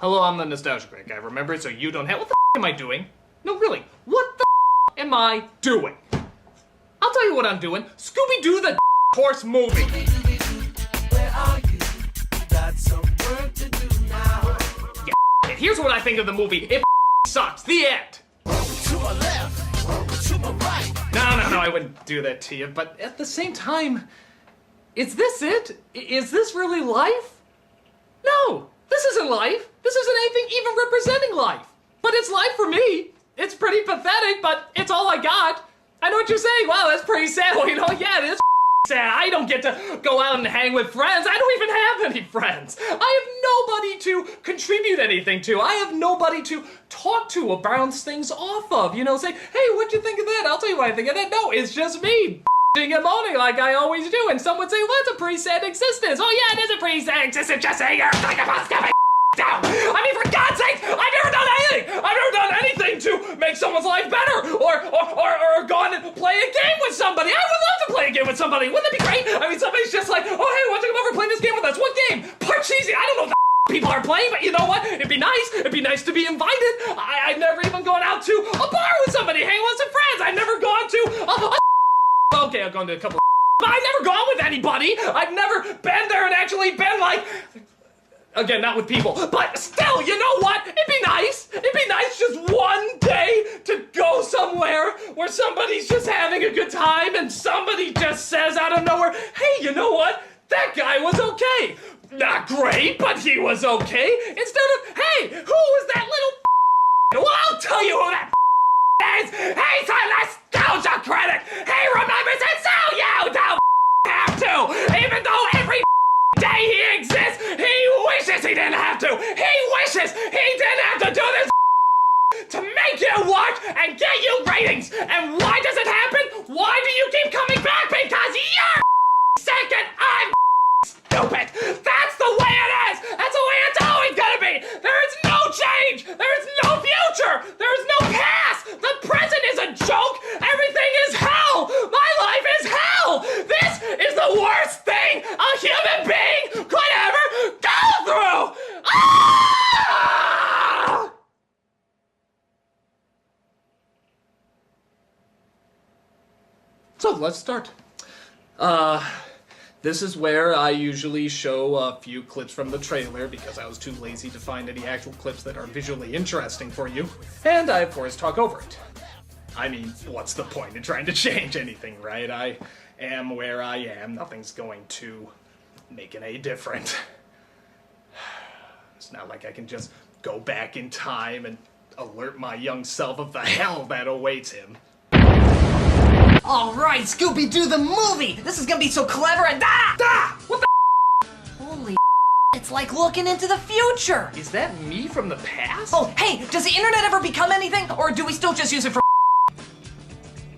Hello, I'm the Nostalgia Critic. I remember it so you don't have. What the am I doing? No, really, what the am I doing? I'll tell you what I'm doing. Scooby-Doo the horse movie. Where are you? Got some work to do now. Yeah, and here's what I think of the movie. It sucks. The end. To my left, to my right. No, I wouldn't do that to you. But at the same time, is this it? Is this really life? No, this isn't life. This isn't anything even representing life. But it's life for me. It's pretty pathetic, but it's all I got. I know what you're saying. Wow, that's pretty sad. Well, you know, yeah, it is sad. I don't get to go out and hang with friends. I don't even have any friends. I have nobody to contribute anything to. I have nobody to talk to or bounce things off of. You know, say, hey, what'd you think of that? I'll tell you what I think of that. No, it's just me and moaning like I always do. And some would say, well, that's a pretty sad existence. Oh, yeah, it is a pretty sad existence. Just say you're like a Scooby down. I mean, for God's sake, I've never done anything. I've never done anything to make someone's life better or gone and play a game with somebody. I would love to play a game with somebody. Wouldn't that be great? I mean, somebody's just like, oh, hey, why don't you come over and play this game with us? What game? Parcheesi. I don't know what the people are playing, but you know what? It'd be nice. It'd be nice to be invited. I've never even gone out to a bar with somebody, hang with some friends. I've never gone to okay, I've gone to a couple but I've never gone with anybody. I've never been there and actually been like, again, not with people, but still, you know what? It'd be nice. It'd be nice just one day to go somewhere where somebody's just having a good time and somebody just says out of nowhere, hey, you know what? That guy was okay. Not great, but he was okay. Instead of, hey, who was that little well, I'll tell you who that is. He's a Nostalgia Critic. He remembers it so you don't have to. Even though every day he exists, he wishes he didn't have to. He wishes he didn't have to do this to make you watch and get you ratings. And why does it happen? Why do you keep coming back? Because you're sick and I'm stupid. That's the way it is. That's the way it's always gonna be. There is no change. There is no future. There is no past. The present is a joke. Everything is hell. My life is hell. This is the worst thing a human being could ever go through. Ah! So let's start. This is where I usually show a few clips from the trailer because I was too lazy to find any actual clips that are visually interesting for you. And I, of course, talk over it. I mean, what's the point in trying to change anything, right? I am where I am. Nothing's going to make any difference. It's not like I can just go back in time and alert my young self of the hell that awaits him. Alright, Scooby-Doo the movie! This is gonna be so clever and What the holy it's like looking into the future! Is that me from the past? Oh, hey, does the internet ever become anything, or do we still just use it for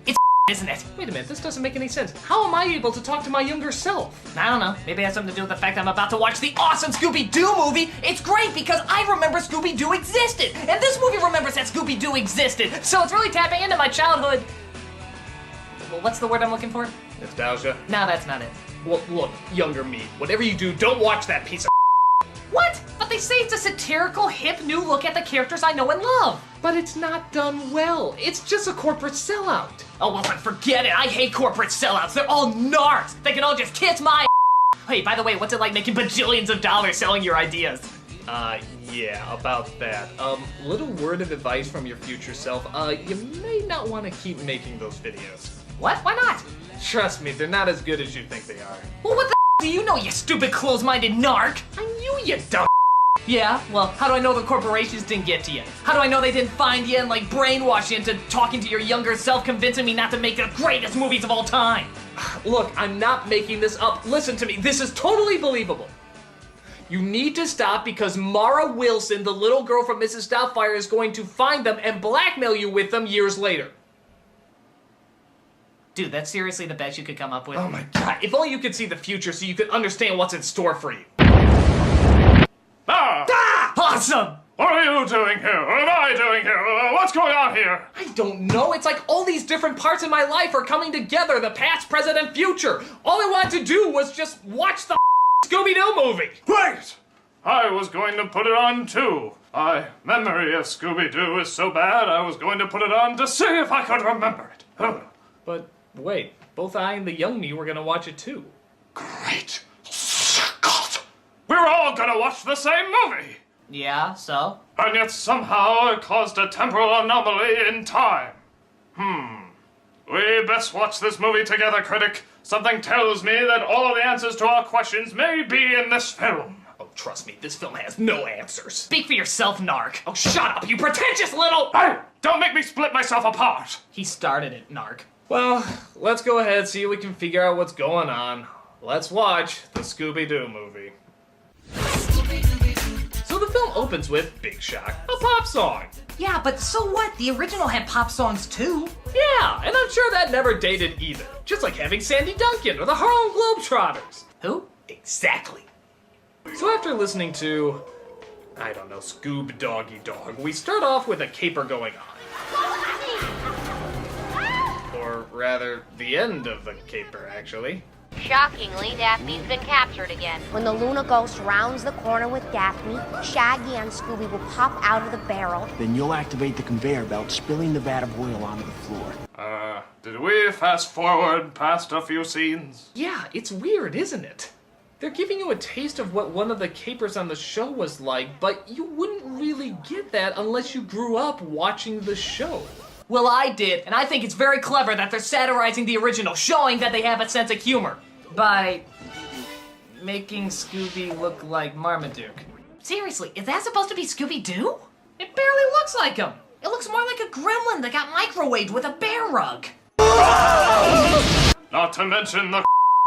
it's isn't it? Wait a minute, this doesn't make any sense. How am I able to talk to my younger self? I don't know, maybe it has something to do with the fact I'm about to watch the awesome Scooby-Doo movie. It's great because I remember Scooby-Doo existed, and this movie remembers that Scooby-Doo existed, so it's really tapping into my childhood. Well, what's the word I'm looking for? Nostalgia? No, that's not it. Well, look, younger me, whatever you do, don't watch that piece of What? But they say it's a satirical, hip, new look at the characters I know and love. But it's not done well. It's just a corporate sellout. Oh, well, then forget it. I hate corporate sellouts. They're all narcs. They can all just kiss my Hey, by the way, what's it like making bajillions of dollars selling your ideas? Yeah, about that. Little word of advice from your future self. You may not want to keep making those videos. What? Why not? Trust me, they're not as good as you think they are. Well, what the do you know, you stupid close-minded narc? I knew you dumb. Yeah? Well, how do I know the corporations didn't get to you? How do I know they didn't find you and, like, brainwash you into talking to your younger self, convincing me not to make the greatest movies of all time? Look, I'm not making this up. Listen to me, this is totally believable. You need to stop because Mara Wilson, the little girl from Mrs. Doubtfire, is going to find them and blackmail you with them years later. Dude, that's seriously the best you could come up with? Oh my god, if only you could see the future so you could understand what's in store for you. Awesome! What are you doing here? What am I doing here? What's going on here? I don't know. It's like all these different parts in my life are coming together. The past, present, and future. All I wanted to do was just watch the Scooby-Doo movie. Wait! I was going to put it on too. My memory of Scooby-Doo is so bad, I was going to put it on to see if I could remember it. But wait, both I and the young me were gonna watch it too. Great Scott! We were all gonna watch the same movie! Yeah, so? And yet somehow it caused a temporal anomaly in time. We best watch this movie together, Critic. Something tells me that all of the answers to our questions may be in this film. Oh, trust me, this film has no answers. Speak for yourself, Narc. Oh, shut up, you pretentious little... Hey, don't make me split myself apart. He started it, Narc. Well, let's go ahead and see if we can figure out what's going on. Let's watch the Scooby-Doo movie. So the film opens with, big shock, a pop song. Yeah, but so what? The original had pop songs too. Yeah, and I'm sure that never dated either. Just like having Sandy Duncan or the Harlem Globetrotters. Who? Exactly. So after listening to, I don't know, Scoob Doggy Dog, we start off with a caper going on. Or rather, the end of the caper, actually. Shockingly, Daphne's been captured again. When the Luna Ghost rounds the corner with Daphne, Shaggy and Scooby will pop out of the barrel. Then you'll activate the conveyor belt, spilling the vat of oil onto the floor. Did we fast forward past a few scenes? Yeah, it's weird, isn't it? They're giving you a taste of what one of the capers on the show was like, but you wouldn't really get that unless you grew up watching the show. Well, I did, and I think it's very clever that they're satirizing the original, showing that they have a sense of humor. By making Scooby look like Marmaduke. Seriously, is that supposed to be Scooby-Doo? It barely looks like him. It looks more like a gremlin that got microwaved with a bear rug. Not to mention the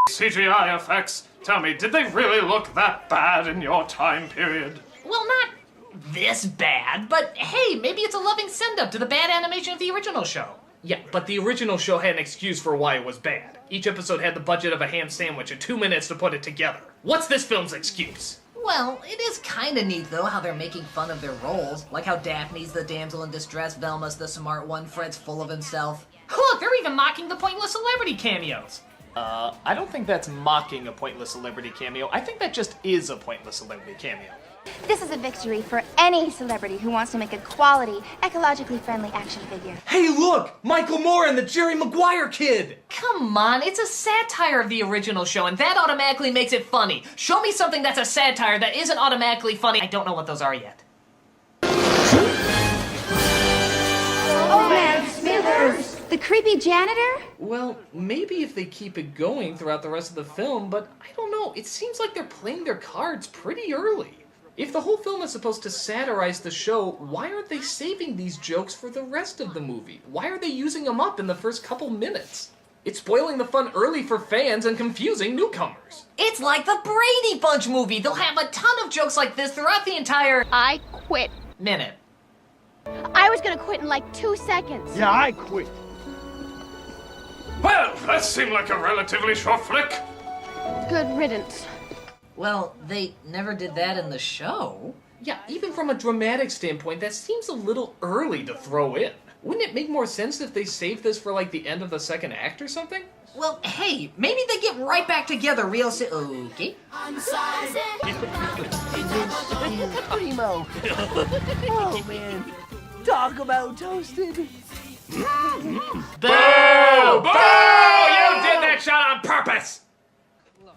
CGI effects. Tell me, did they really look that bad in your time period? Well, not this bad, but hey, maybe it's a loving send-up to the bad animation of the original show. Yeah, but the original show had an excuse for why it was bad. Each episode had the budget of a ham sandwich and 2 minutes to put it together. What's this film's excuse? Well, it is kinda neat though how they're making fun of their roles. Like how Daphne's the damsel in distress, Velma's the smart one, Fred's full of himself. Look, they're even mocking the pointless celebrity cameos. I don't think that's mocking a pointless celebrity cameo. I think that just is a pointless celebrity cameo. This is a victory for any celebrity who wants to make a quality, ecologically friendly action figure. Hey, look! Michael Moore and the Jerry Maguire kid! Come on, it's a satire of the original show, and that automatically makes it funny. Show me something that's a satire that isn't automatically funny. I don't know what those are yet. Oh man, Smithers! The creepy janitor? Well, maybe if they keep it going throughout the rest of the film, but I don't know. It seems like they're playing their cards pretty early. If the whole film is supposed to satirize the show, why aren't they saving these jokes for the rest of the movie? Why are they using them up in the first couple minutes? It's spoiling the fun early for fans and confusing newcomers. It's like the Brady Bunch movie. They'll have a ton of jokes like this throughout the entire I quit. minute. I was gonna quit in like 2 seconds. Yeah, I quit. Well, that seemed like a relatively short flick. Good riddance. Well, they never did that in the show. Yeah, even from a dramatic standpoint, that seems a little early to throw in. Wouldn't it make more sense if they saved this for like the end of the second act or something? Well, hey, maybe they get right back together real soon. Okay. Primo. Oh, man. Talk about toasted. Boo! Boo! You did that shot on purpose!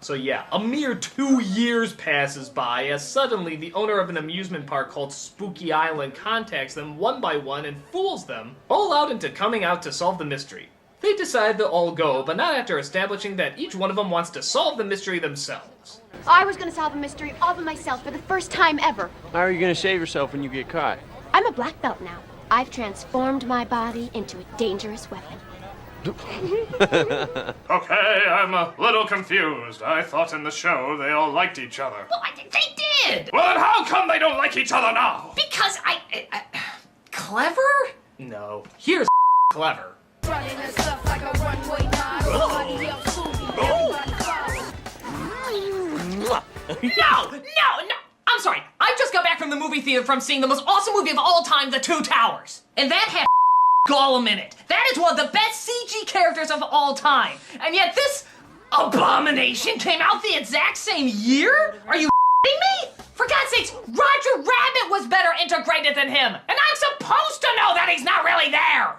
So yeah, a mere 2 years passes by as suddenly the owner of an amusement park called Spooky Island contacts them one by one and fools them all out into coming out to solve the mystery. They decide they'll all go, but not after establishing that each one of them wants to solve the mystery themselves. I was gonna solve a mystery all by myself for the first time ever. How are you gonna save yourself when you get caught? I'm a black belt now. I've transformed my body into a dangerous weapon. Okay, I'm a little confused. I thought in the show they all liked each other. Well, they did! Well, then how come they don't like each other now? Because clever? No, here's clever. Running and stuff like a runway nine. Somebody else fool me. No! I'm sorry. I just got back from the movie theater from seeing the most awesome movie of all time, The Two Towers. And that had Gollum in it. That is one of the best CG characters of all time. And yet this abomination came out the exact same year? Are you me? For God's sake, Roger Rabbit was better integrated than him, and I'm supposed to know that he's not really there!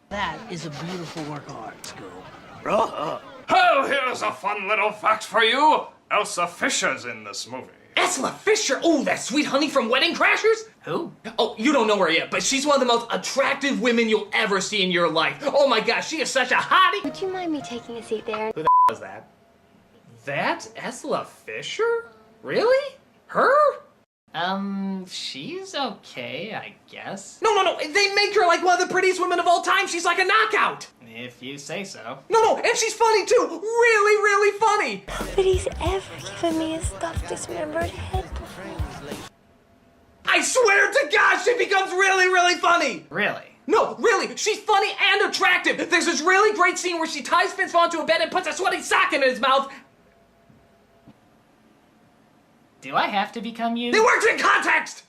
That is a beautiful work of art, Scoob. Oh, here's a fun little fact for you. Elsa Fisher's in this movie. Ursula Fisher! Oh, that sweet honey from Wedding Crashers? Who? Oh, you don't know her yet, but she's one of the most attractive women you'll ever see in your life. Oh my gosh, she is such a hottie! Would you mind me taking a seat there? Who the was that? That Ursula Fisher? Really? Her? She's okay, I guess. No, they make her like one of the prettiest women of all time. She's like a knockout. If you say so. No, and she's funny too. Really, really funny. Nobody's ever given me a stuffed dismembered head before. I swear to God, she becomes really, really funny. Really? No, really, she's funny and attractive. There's this really great scene where she ties Vince Vaughn to a bed and puts a sweaty sock in his mouth. Do I have to become you? It works in context!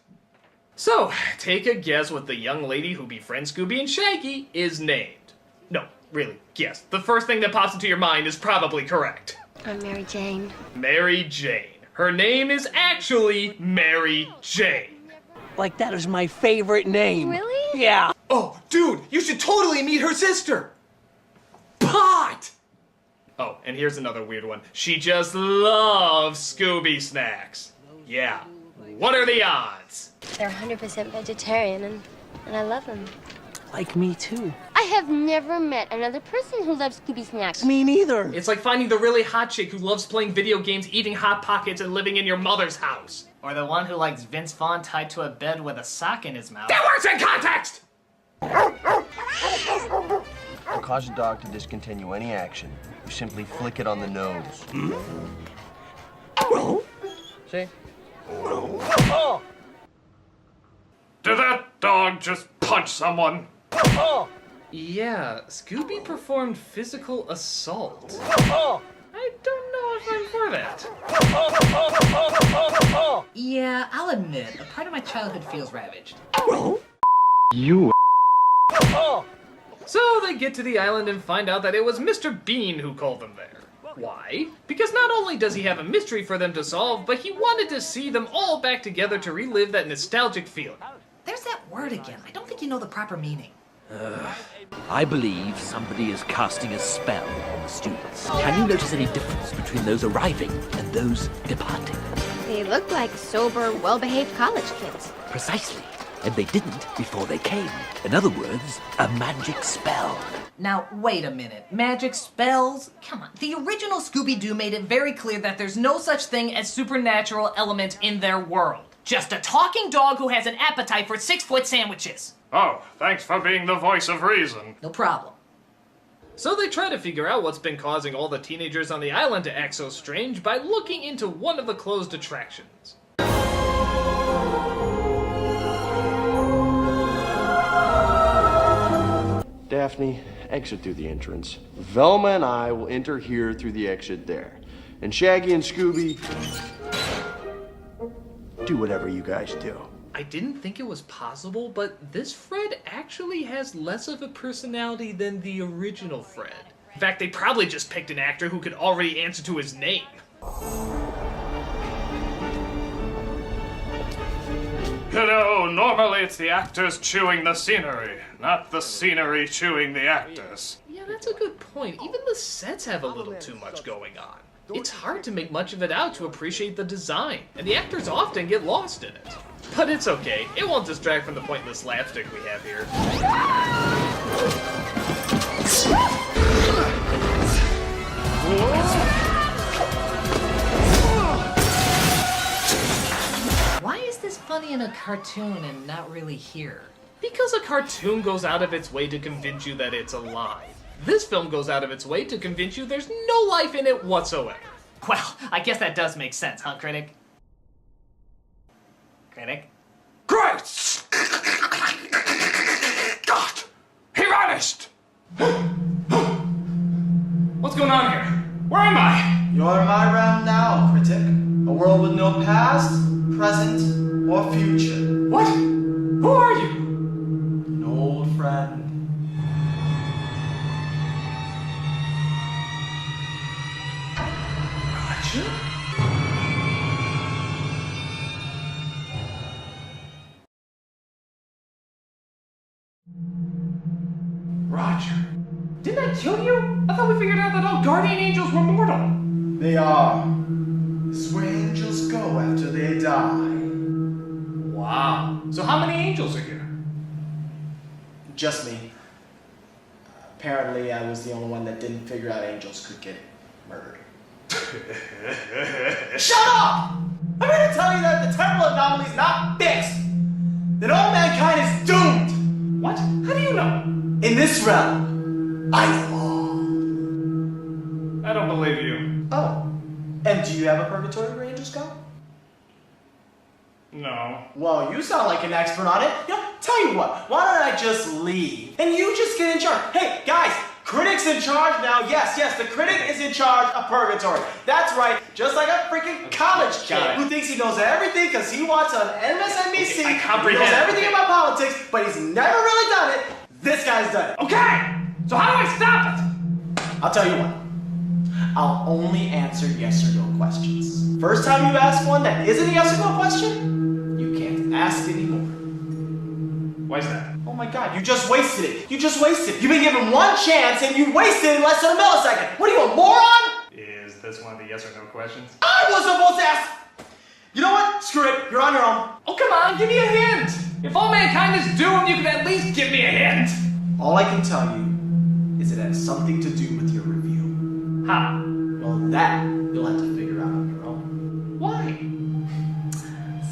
So, take a guess what the young lady who befriends Scooby and Shaggy is named. No, really, guess. The first thing that pops into your mind is probably correct. I'm Mary Jane. Mary Jane. Her name is actually Mary Jane. Like, that is my favorite name. Really? Yeah. Oh, dude, you should totally meet her sister. Pot! Oh, and here's another weird one. She just loves Scooby snacks. Yeah. What are the odds? They're 100% vegetarian, and I love them. Like me, too. I have never met another person who loves Scooby snacks. Me neither. It's like finding the really hot chick who loves playing video games, eating Hot Pockets, and living in your mother's house. Or the one who likes Vince Vaughn tied to a bed with a sock in his mouth. That works in context! To cause a dog to discontinue any action, you simply flick it on the nose. See? Did that dog just punch someone? Yeah, Scooby performed physical assault. I don't know if I'm for that. Yeah, I'll admit, a part of my childhood feels ravaged. You. So they get to the island and find out that it was Mr. Bean who called them there. Why? Because not only does he have a mystery for them to solve, but he wanted to see them all back together to relive that nostalgic feeling. There's that word again. I don't think you know the proper meaning. I believe somebody is casting a spell on the students. Can you notice any difference between those arriving and those departing? They look like sober, well-behaved college kids. Precisely. And they didn't before they came. In other words, a magic spell. Now, wait a minute. Magic spells? Come on. The original Scooby-Doo made it very clear that there's no such thing as supernatural elements in their world. Just a talking dog who has an appetite for 6-foot sandwiches. Oh, thanks for being the voice of reason. No problem. So they try to figure out what's been causing all the teenagers on the island to act so strange by looking into one of the closed attractions. Daphne, exit through the entrance. Velma and I will enter here through the exit there. And Shaggy and Scooby, do whatever you guys do. I didn't think it was possible, but this Fred actually has less of a personality than the original Fred. In fact, they probably just picked an actor who could already answer to his name. You know, normally it's the actors chewing the scenery, not the scenery chewing the actors. Yeah, that's a good point. Even the sets have a little too much going on. It's hard to make much of it out to appreciate the design, and the actors often get lost in it. But it's okay. It won't distract from the pointless slapstick we have here. Why is this funny in a cartoon and not really here? Because a cartoon goes out of its way to convince you that it's alive. This film goes out of its way to convince you there's no life in it whatsoever. Well, I guess that does make sense, huh, Critic? Critic? Great! God! He vanished! What's going on here? Where am I? You're in my realm now, Critic. A world with no past, present, or future. What? Who are you? An old friend. Roger, didn't I kill you? I thought we figured out that all guardian angels were mortal. They are. This is where angels go after they die. Wow. So how many angels are here? Just me. Apparently, I was the only one that didn't figure out angels could get murdered. Shut up! I'm here to tell you that the temporal anomaly is not fixed. That all mankind is doomed. What? How do you know? In this realm, I know all. I don't believe you. Oh. And do you have a purgatory where angels go? No. Well, you sound like an expert on it. You know, tell you what, why don't I just leave? And you just get in charge. Hey, guys, Critic's in charge now. Yes, the Critic is in charge of purgatory. That's right, just like a freaking college kid who thinks he knows everything because he watched on MSNBC. I comprehend. He knows everything about politics, but he's never really done it. This guy's done it. Okay! So how do I stop it? I'll tell you what. I'll only answer yes or no questions. First time you ask one that isn't a yes or no question, you can't ask anymore. Why is that? Oh my god, you just wasted it. You just wasted it. You've been given one chance and you wasted it in less than a millisecond. What are you, a moron? Is this one of the yes or no questions? I was supposed to ask. You know what? Screw it. You're on your own. Oh, come on, give me a hint! If all mankind is doomed, you can at least give me a hint! All I can tell you is it has something to do with your review. How? Well, that you'll have to figure out on your own. Why?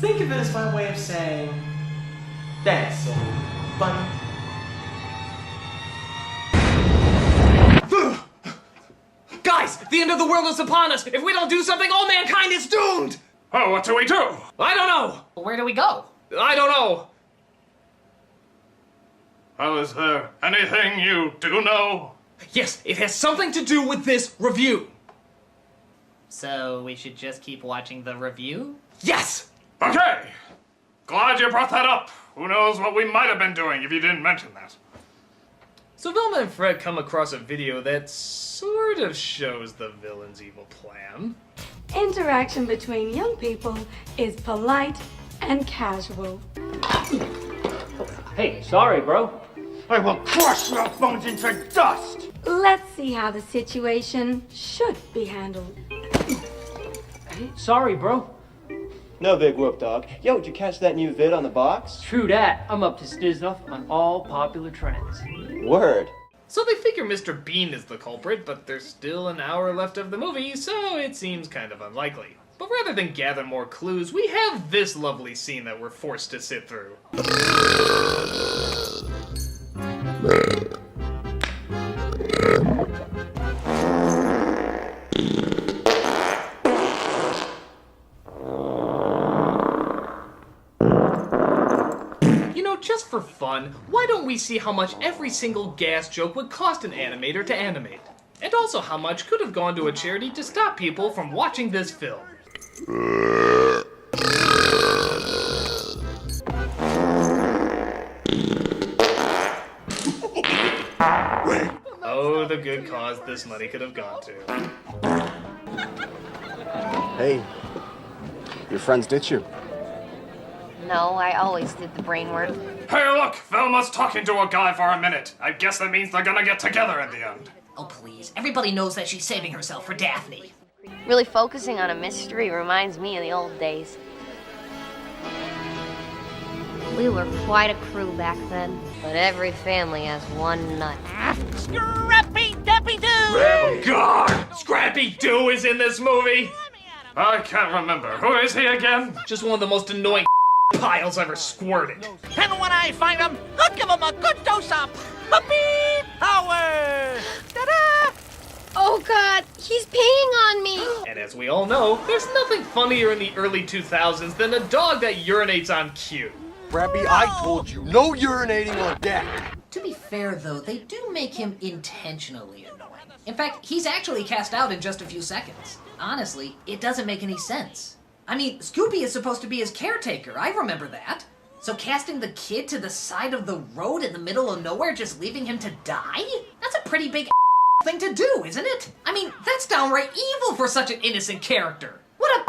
Think of it as my way of saying, thanks, old buddy. Guys, the end of the world is upon us! If we don't do something, all mankind is doomed! Oh, what do we do? I don't know! Where do we go? I don't know! Well, is there anything you do know? Yes, it has something to do with this review! So we should just keep watching the review? Yes! Okay. Glad you brought that up. Who knows what we might have been doing if you didn't mention that. So Velma and Fred come across a video that sort of shows the villain's evil plan. Interaction between young people is polite and casual. Hey, sorry, bro. I will crush your bones into dust! Let's see how the situation should be handled. Sorry, bro. No big whoop, dog. Yo, did you catch that new vid on the box? True that. I'm up to snuff on all popular trends. Word. So they figure Mr. Bean is the culprit, but there's still an hour left of the movie, so it seems kind of unlikely. But rather than gather more clues, we have this lovely scene that we're forced to sit through. Just for fun, why don't we see how much every single gas joke would cost an animator to animate? And also how much could have gone to a charity to stop people from watching this film. Oh, the good cause this money could have gone to. Hey, your friends ditch you. No, I always did the brain work. Hey, look! Velma's talking to a guy for a minute. I guess that means they're gonna get together in the end. Oh, please. Everybody knows that she's saving herself for Daphne. Really focusing on a mystery reminds me of the old days. We were quite a crew back then, but every family has one nut. Scrappy-Dappy-Doo! Oh, God! Scrappy-Doo is in this movie! I can't remember. Who is he again? Just one of the most annoying piles ever squirted. And when I find him, I'll give him a good dose of puppy power! Ta-da! Oh God, he's peeing on me! And as we all know, there's nothing funnier in the early 2000s than a dog that urinates on cue. Rappy, I told you, no urinating on deck. To be fair, though, they do make him intentionally annoying. In fact, he's actually cast out in just a few seconds. Honestly, it doesn't make any sense. I mean, Scooby is supposed to be his caretaker, I remember that. So casting the kid to the side of the road in the middle of nowhere, just leaving him to die? That's a pretty big thing to do, isn't it? I mean, that's downright evil for such an innocent character. What a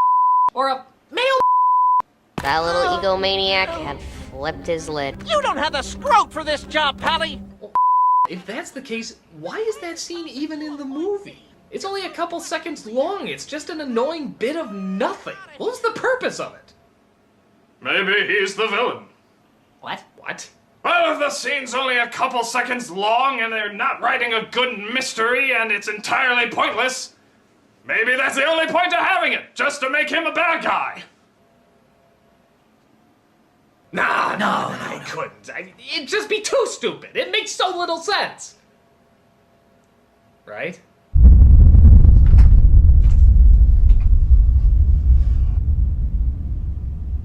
or a male. That little egomaniac had flipped his lid. You don't have the scrote for this job, Pally! If that's the case, why is that scene even in the movie? It's only a couple seconds long. It's just an annoying bit of nothing. What was the purpose of it? Maybe he's the villain. What? What? Well, if the scene's only a couple seconds long and they're not writing a good mystery and it's entirely pointless, maybe that's the only point of having it, just to make him a bad guy. No, I couldn't. It'd just be too stupid. It makes so little sense. Right?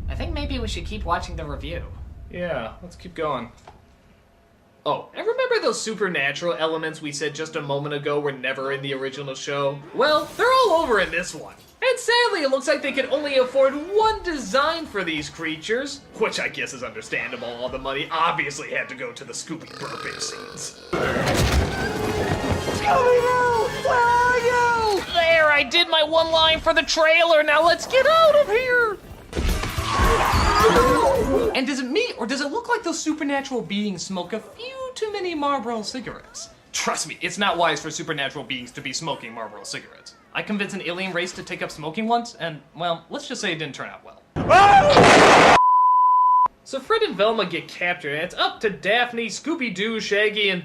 I think maybe we should keep watching the review. Yeah, let's keep going. Oh, and remember those supernatural elements we said just a moment ago were never in the original show? Well, they're all over in this one. And sadly, it looks like they could only afford one design for these creatures, which I guess is understandable. All the money obviously had to go to the Scooby burping scenes. Scooby-Doo! Where are you? There, I did my one line for the trailer. Now let's get out of here. And does it me, or does it look like those supernatural beings smoke a few too many Marlboro cigarettes? Trust me, it's not wise for supernatural beings to be smoking Marlboro cigarettes. I convinced an alien race to take up smoking once, and, well, let's just say it didn't turn out well. So Fred and Velma get captured, and it's up to Daphne, Scooby-Doo, Shaggy, and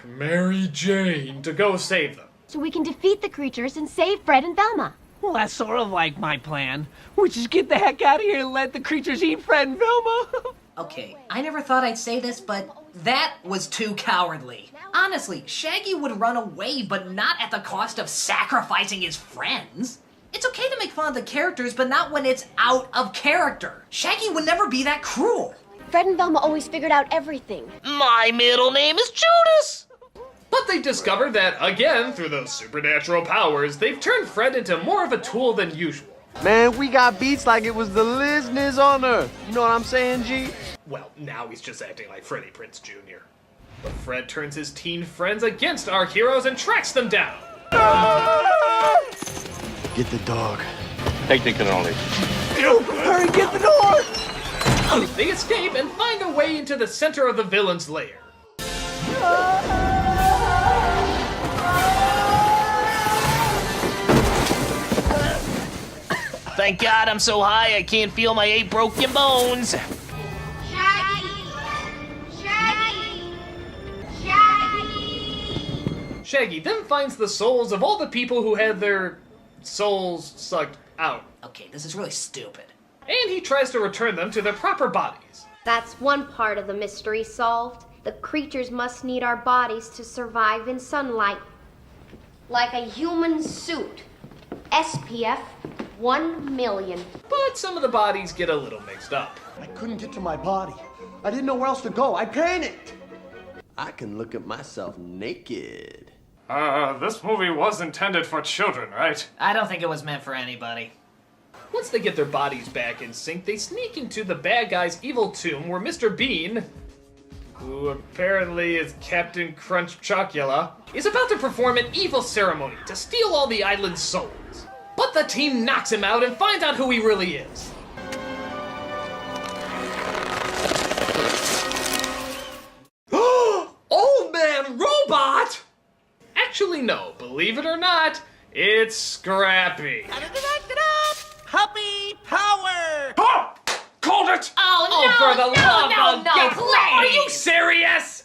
Mary Jane to go save them. So we can defeat the creatures and save Fred and Velma. Well, that's sort of like my plan. We just get the heck out of here and let the creatures eat Fred and Velma. Okay, I never thought I'd say this, but that was too cowardly. Honestly, Shaggy would run away, but not at the cost of sacrificing his friends. It's okay to make fun of the characters, but not when it's out of character. Shaggy would never be that cruel. Fred and Velma always figured out everything. My middle name is Judas! But they discovered that, again, through those supernatural powers, they've turned Fred into more of a tool than usual. Man, we got beats like it was the listeners on Earth. You know what I'm saying, G? Well, now he's just acting like Freddie Prinze Jr. But Fred turns his teen friends against our heroes and tracks them down. Get the dog. Technical knowledge. Hurry, get the door! They escape and find a way into the center of the villain's lair. Thank God I'm so high I can't feel my 8 broken bones. Shaggy then finds the souls of all the people who had their souls sucked out. Okay, this is really stupid. And he tries to return them to their proper bodies. That's one part of the mystery solved. The creatures must need our bodies to survive in sunlight. Like a human suit. SPF 1,000,000. But some of the bodies get a little mixed up. I couldn't get to my body. I didn't know where else to go. I panicked. I can look at myself naked. This movie was intended for children, right? I don't think it was meant for anybody. Once they get their bodies back in sync, they sneak into the bad guy's evil tomb where Mr. Bean, who apparently is Captain Crunch Chocula, is about to perform an evil ceremony to steal all the island's souls. But the team knocks him out and finds out who he really is. Old Man Robot! Actually, no. Believe it or not, it's Scrappy. Puppy power! Ah! Called it! Oh, for the love of God! please! Are you serious?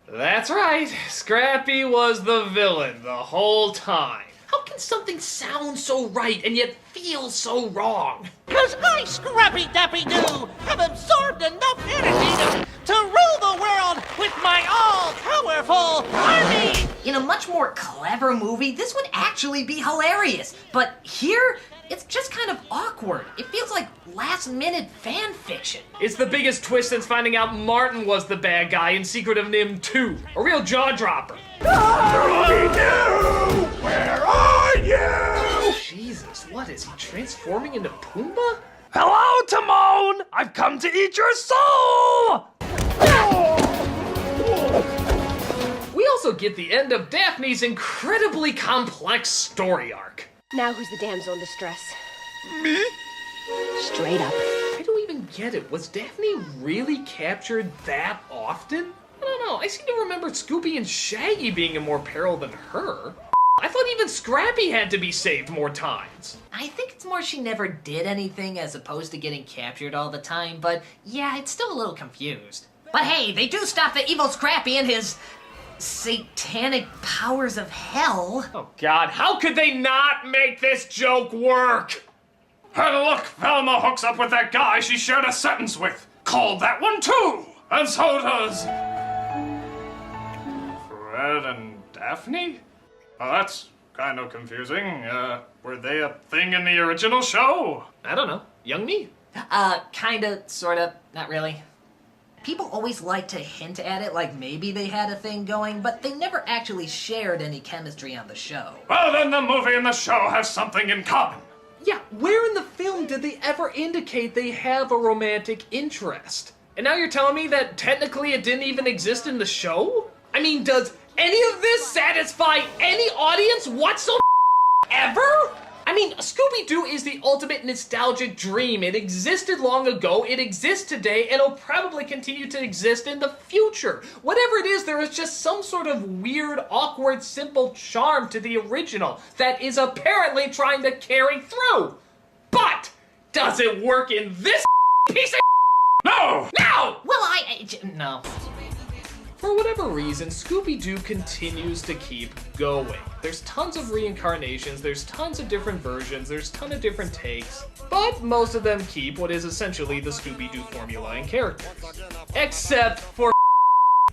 That's right. Scrappy was the villain the whole time. How can something sound so right and yet feel so wrong? 'Cause I, Scrappy Dappy Doo, have absorbed enough energy to rule the world with my all-powerful army! In a much more clever movie, this would actually be hilarious. But here, it's just kind of awkward. It feels like last-minute fan fiction. It's the biggest twist since finding out Martin was the bad guy in Secret of NIMH 2. A real jaw-dropper. Where are you? Jesus, what is he transforming into Pumbaa? Hello, Timon! I've come to eat your soul! We also get the end of Daphne's incredibly complex story arc. Now who's the damsel in distress? Me? Straight up. I don't even get it. Was Daphne really captured that often? don't know. I seem to remember Scooby and Shaggy being in more peril than her. I thought even Scrappy had to be saved more times. I think it's more she never did anything as opposed to getting captured all the time, but yeah, it's still a little confused. But hey, they do stop the evil Scrappy and his satanic powers of hell. Oh God, how could they not make this joke work? And look, Velma hooks up with that guy she shared a sentence with. Called that one too! And so does... Fred and Daphne? Well, that's kind of confusing. Were they a thing in the original show? I don't know. Young me? Kinda, sorta, not really. People always like to hint at it like maybe they had a thing going, but they never actually shared any chemistry on the show. Well, then the movie and the show have something in common. Yeah, where in the film did they ever indicate they have a romantic interest? And now you're telling me that technically it didn't even exist in the show? I mean, does any of this satisfy any audience whatsoever? I mean, Scooby-Doo is the ultimate nostalgic dream. It existed long ago, it exists today, and it'll probably continue to exist in the future. Whatever it is, there is just some sort of weird, awkward, simple charm to the original that is apparently trying to carry through. But does it work in this piece of No! No! Well, no. For whatever reason, Scooby-Doo continues to keep going. There's tons of reincarnations, there's tons of different versions, there's a ton of different takes, but most of them keep what is essentially the Scooby-Doo formula and characters. Except for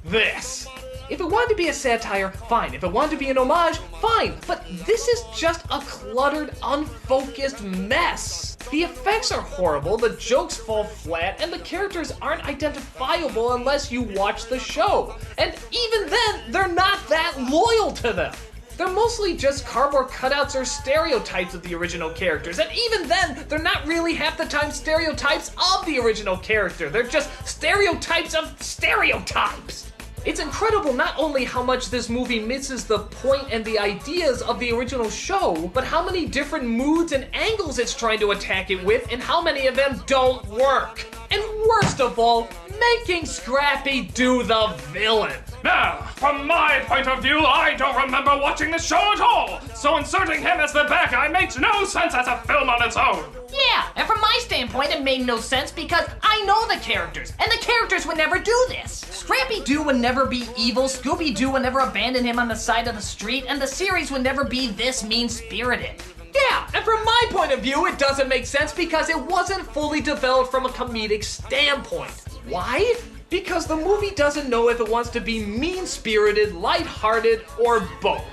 this. If it wanted to be a satire, fine. If it wanted to be an homage, fine. But this is just a cluttered, unfocused mess. The effects are horrible, the jokes fall flat, and the characters aren't identifiable unless you watch the show. And even then, they're not that loyal to them. They're mostly just cardboard cutouts or stereotypes of the original characters, and even then, they're not really half the time stereotypes of the original character. They're just stereotypes of stereotypes. It's incredible not only how much this movie misses the point and the ideas of the original show, but how many different moods and angles it's trying to attack it with, and how many of them don't work. And worst of all, making Scrappy do the villain. Now, from my point of view, I don't remember watching the show at all, so inserting him as the bad guy makes no sense as a film on its own. Yeah, and from my standpoint, it made no sense because I know the characters, and the characters would never do this. Scrappy-Doo would never be evil, Scooby-Doo would never abandon him on the side of the street, and the series would never be this mean-spirited. Yeah, and from my point of view, it doesn't make sense because it wasn't fully developed from a comedic standpoint. Why? Because the movie doesn't know if it wants to be mean-spirited, lighthearted, or both.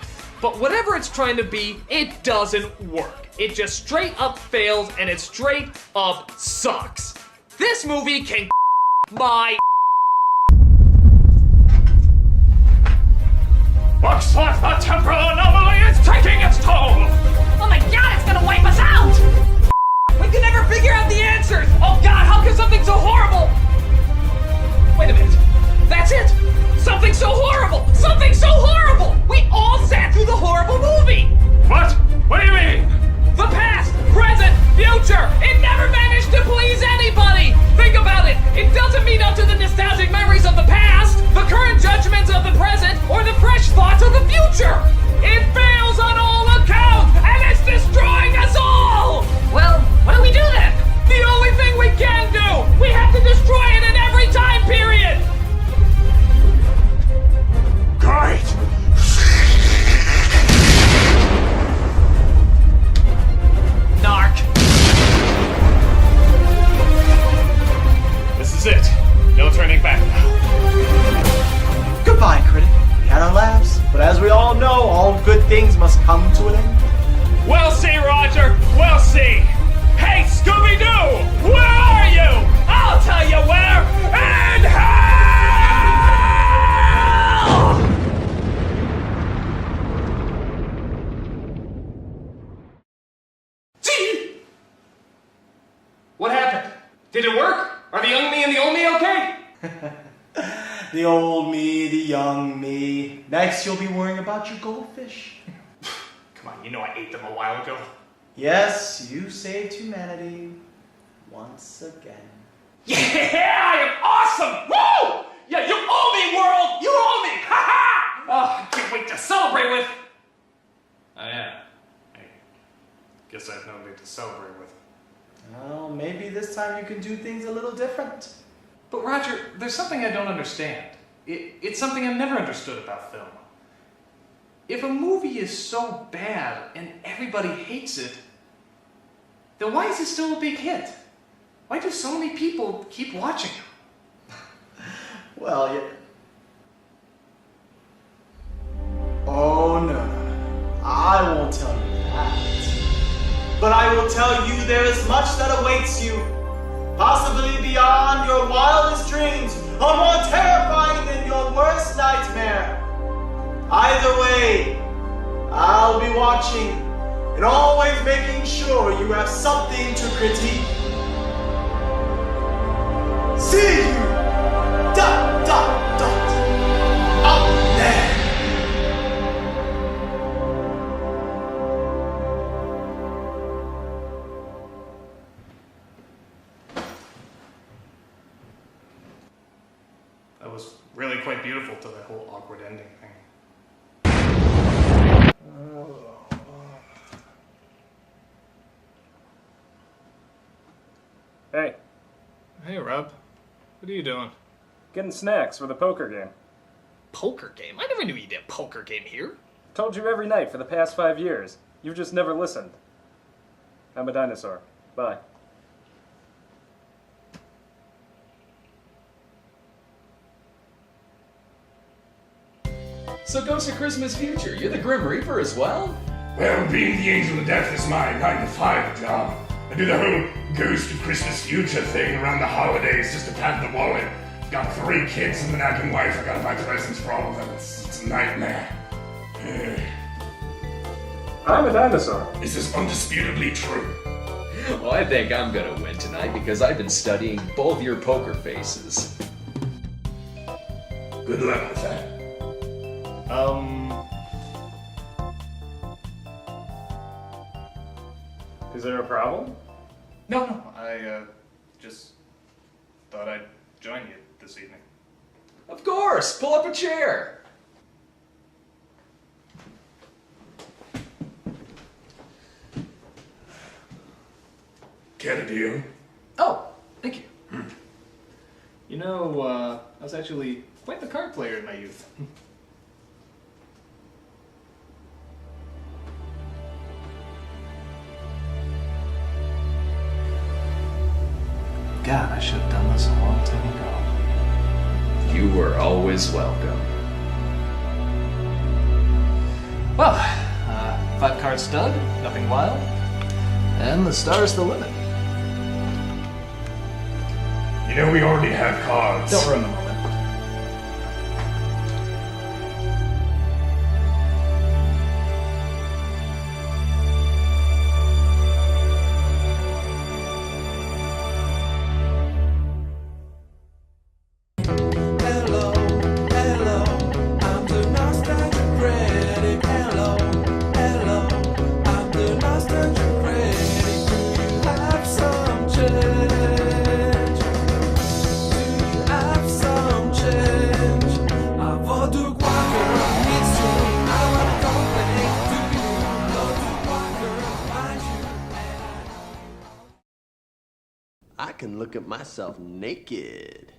But whatever it's trying to be, it doesn't work. It just straight up fails, and it straight up sucks. This movie can my Looks like the temporal anomaly is taking its toll! Oh my god, it's gonna wipe us out! We can never figure out the answers! Oh god, how could something so horrible? Wait a minute. That's it! Something so horrible! Something so horrible! We all sat through the horrible movie! What? What do you mean? The past, present, future! It never managed to please anybody! Think about it! It doesn't meet up to the nostalgic memories of the past, the current judgments of the present, or the fresh thoughts of the future! It fails on all accounts, and it's destroying us all! Well, what do we do then? The only thing we can do! We have to destroy it in every time period! Great! Narc. This is it. No turning back now. Goodbye, Critic. We had our laughs, but as we all know, all good things must come to an end. We'll see, Roger. We'll see. Hey, Scooby-Doo! Where are you? I'll tell you where. And how! What happened? Did it work? Are the young me and the old me okay? The old me, the young me. Next, you'll be worrying about your goldfish. Come on, you know I ate them a while ago. Yes, you saved humanity once again. Yeah, I am awesome! Woo! Yeah, you owe me, world! to celebrate with. Oh yeah. I guess I have nobody to celebrate with. Well, maybe this time you can do things a little different. But Roger, there's something I don't understand. It's something I've never understood about film. If a movie is so bad and everybody hates it, then why is it still a big hit? Why do so many people keep watching it? Well, yeah. Oh, no. I won't tell you that. But I will tell you there is much that awaits you, possibly beyond your wildest dreams, or more terrifying than your worst nightmare. Either way, I'll be watching and always making sure you have something to critique. See you! Dot, dot, dot. Up there! That was really quite beautiful to that whole awkward ending thing. Hey. Hey, Rob. What are you doing? Getting snacks for the poker game. Poker game? I never knew you did a poker game here. Told you every night for the past 5 years. You've just never listened. I'm a dinosaur. Bye. So Ghost of Christmas Future, you're the Grim Reaper as well? Well, being the Angel of Death is my 9-to-5 job. I do the whole Ghost of Christmas Future thing around the holidays just to pad the wallet. Got 3 kids and a nagging wife. I gotta buy presents for all of them. It's a nightmare. I'm a dinosaur. This is undisputably true. Well, I think I'm gonna win tonight because I've been studying both your poker faces. Good luck with that. Is there a problem? No, I just thought I'd join you this evening. Of course! Pull up a chair! Get a deal? Oh, thank you. You know, I was actually quite the card player in my youth. God, I should have done this a long time ago. You were always welcome. Well, 5-card stud, nothing wild, and the star's the limit. You know we already have cards. Don't ruin the moment. I can look at myself naked.